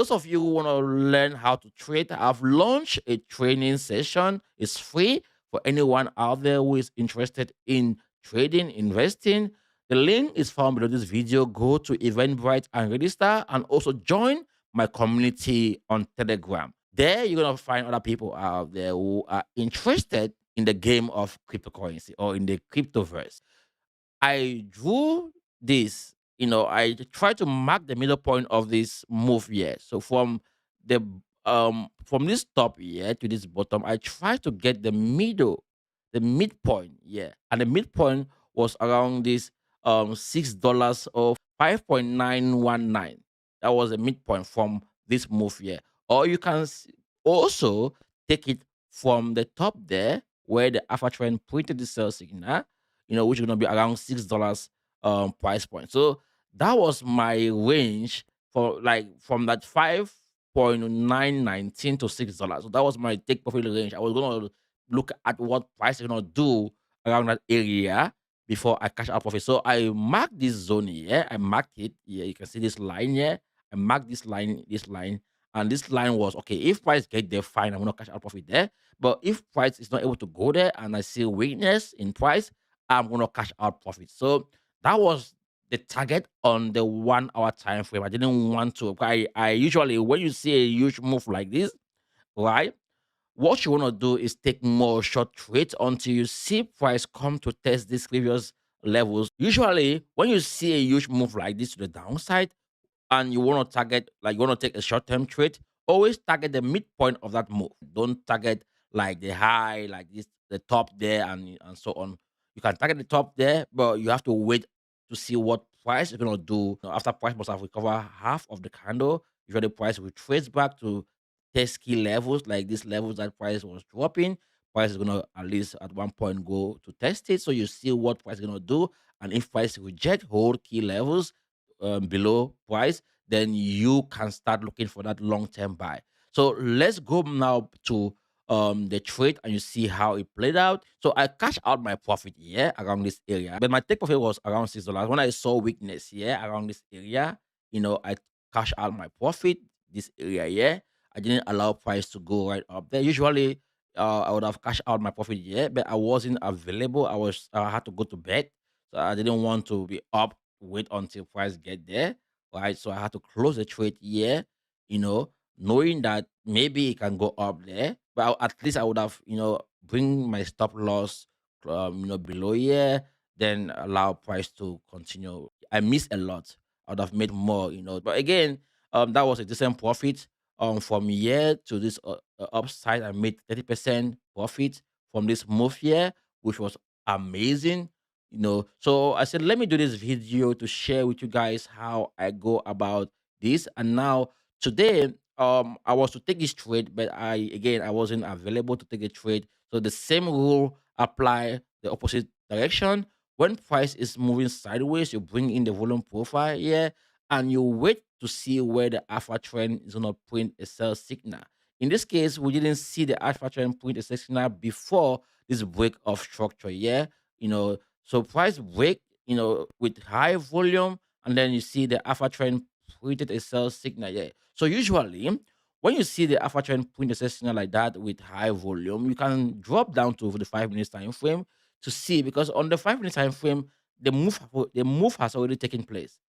those of you who want to learn how to trade, I've launched a training session. It's free for anyone out there who is interested in trading, investing. The link is found below this video. Go to Eventbrite and register, and also join my community on Telegram. There, you're gonna find other people out there who are interested in the game of cryptocurrency or in the cryptoverse. I drew this, I try to mark the middle point of this move here. So the from this top here to this bottom, I try to get the midpoint, yeah. And the midpoint was around this $6 or 5.919. That was the midpoint from this move here. Or you can also take it from the top there where the alpha trend printed the sell signal, which is gonna be around $6 price point. So that was my range for like from that 5.919 to $6. So that was my take profit range. I was gonna look at what price is gonna do around that area before I cash out profit. So I marked this zone here. I marked it. Yeah, you can see this line here. I marked this line, and this line was okay. If price get there, fine. I'm gonna cash out profit there. But if price is not able to go there and I see weakness in price, I'm gonna cash out profit. So that was the target on the 1 hour time frame. I didn't want to. I usually when you see a huge move like this, right? What you want to do is take more short trades until you see price come to test these previous levels. Usually, when you see a huge move like this to the downside, and you want to target, like you want to take a short-term trade, always target the midpoint of that move. Don't target like the high, like this, the top there, and so on. You can target the top there, but you have to wait to see what price is gonna do. After price must have recovered half of the candle, usually price will trace back to test key levels, like these levels that price was dropping. Price is gonna at least at one point go to test it, so you see what price is gonna do, and if price reject hold key levels below price, then you can start looking for that long-term buy. So let's go now to the trade and you see how it played out. So I cashed out my profit here around this area, but my take profit was around $6. When I saw weakness here around this area, I cashed out my profit this area here. I didn't allow price to go right up there. Usually, I would have cashed out my profit here, but I wasn't available. I had to go to bed, so I didn't want to be up, wait until price get there, right? So I had to close the trade here, knowing that maybe it can go up there, but at least I would have, bring my stop loss, below here, then allow price to continue. I missed a lot. I would have made more, but again, that was a decent profit. From here to this upside, I made 30% profit from this move here, which was amazing. So I said, let me do this video to share with you guys how I go about this. And now today, I was to take this trade, but I wasn't available to take a trade. So the same rule apply the opposite direction. When price is moving sideways, you bring in the volume profile here and you wait to see where the alpha trend is gonna print a sell signal. In this case, we didn't see the alpha trend print a sell signal before this break of structure here. So price break, with high volume, and then you see the alpha trend printed a sell signal here. So usually, when you see the alpha trend print a sell signal like that with high volume, you can drop down to the 5 minutes time frame to see, because on the 5 minutes time frame, the move has already taken place.